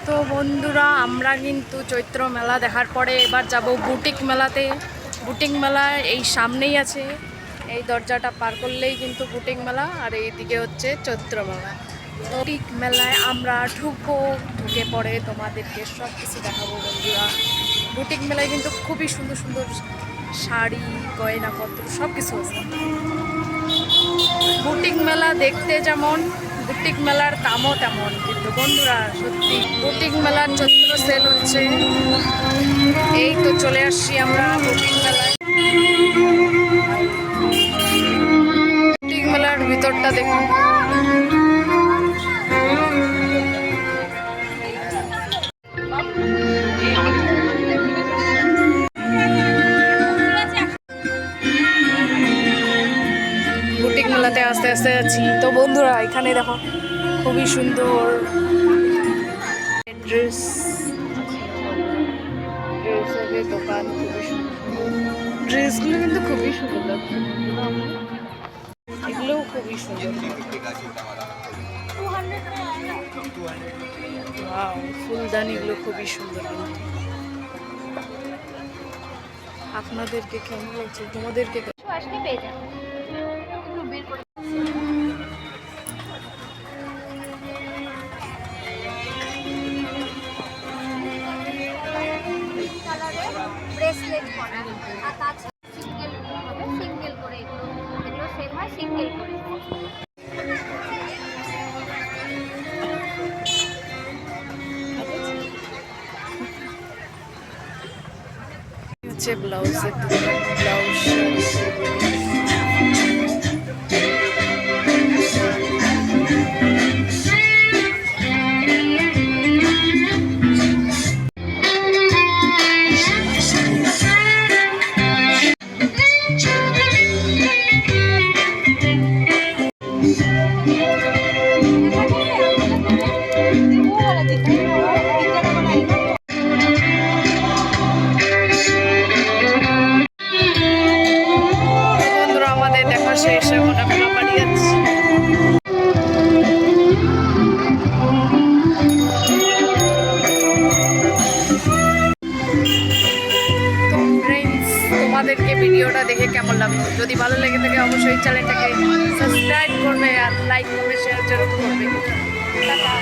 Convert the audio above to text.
তো বন্ধুরা আমরা কিন্তু চৈত্র মেলা দেখার পরে এবার যাব বুটিক মেলাতে। বুটিক মেলা এই সামনেই আছে, এই দরজাটা পার করলেই কিন্তু বুটিক মেলা, আর এইদিকে হচ্ছে চৈত্র মেলা। তো বুটিক মেলায় আমরা ঢুকবো, ঢুকে পড়ে তোমাদেরকে সব কিছু দেখাবো বন্ধুরা। বুটিক মেলায় কিন্তু খুবই সুন্দর সুন্দর শাড়ি, গয়নাপত্র সব কিছু আছে। বুটিক মেলা দেখতে যেমন, বুটিক মেলার দামও তেমন কিন্তু বন্ধুরা। সত্যি বুটিক মেলার চৈত্র সেল হচ্ছে, এই তো চলে আসছি আমরা বুটিক মেলায়। বুটিক মেলার ভিতরটা দেখুন। বুটিক মেলাতে আস্তে আস্তে আছি তো বন্ধুরা। এখানে দেখো খুবই সুন্দর ড্রেস, ড্রেসের দোকান, খুবই সুন্দর ড্রেসগুলো কিন্তু খুবই সুন্দর, এগুলোও খুবই সুন্দর। ওয়াও, ফুলদানিগুলো খুবই সুন্দর। কিন্তু আপনাদেরকে কেমন লাগছে, তোমাদেরকে আসলে পেয়ে যাবে। ব্রেসলেট করা আর তাছাড়া সিঙ্গেল হবে, সিঙ্গেল করে এগুলো সেল হয় সিঙ্গেল করে। হচ্ছে ব্লাউজের দোকান, ব্লাউজ শেষ, এখন আমরা বাড়ি যাচ্ছি। তো ফ্রেন্ডস, তোমাদেরকে ভিডিওটা দেখে কেমন লাগলো? যদি ভালো লেগে থাকে অবশ্যই চ্যানেলটাকে সাবস্ক্রাইব করবে আর লাইক করবে, শেয়ার জরুর করবে। টাটা।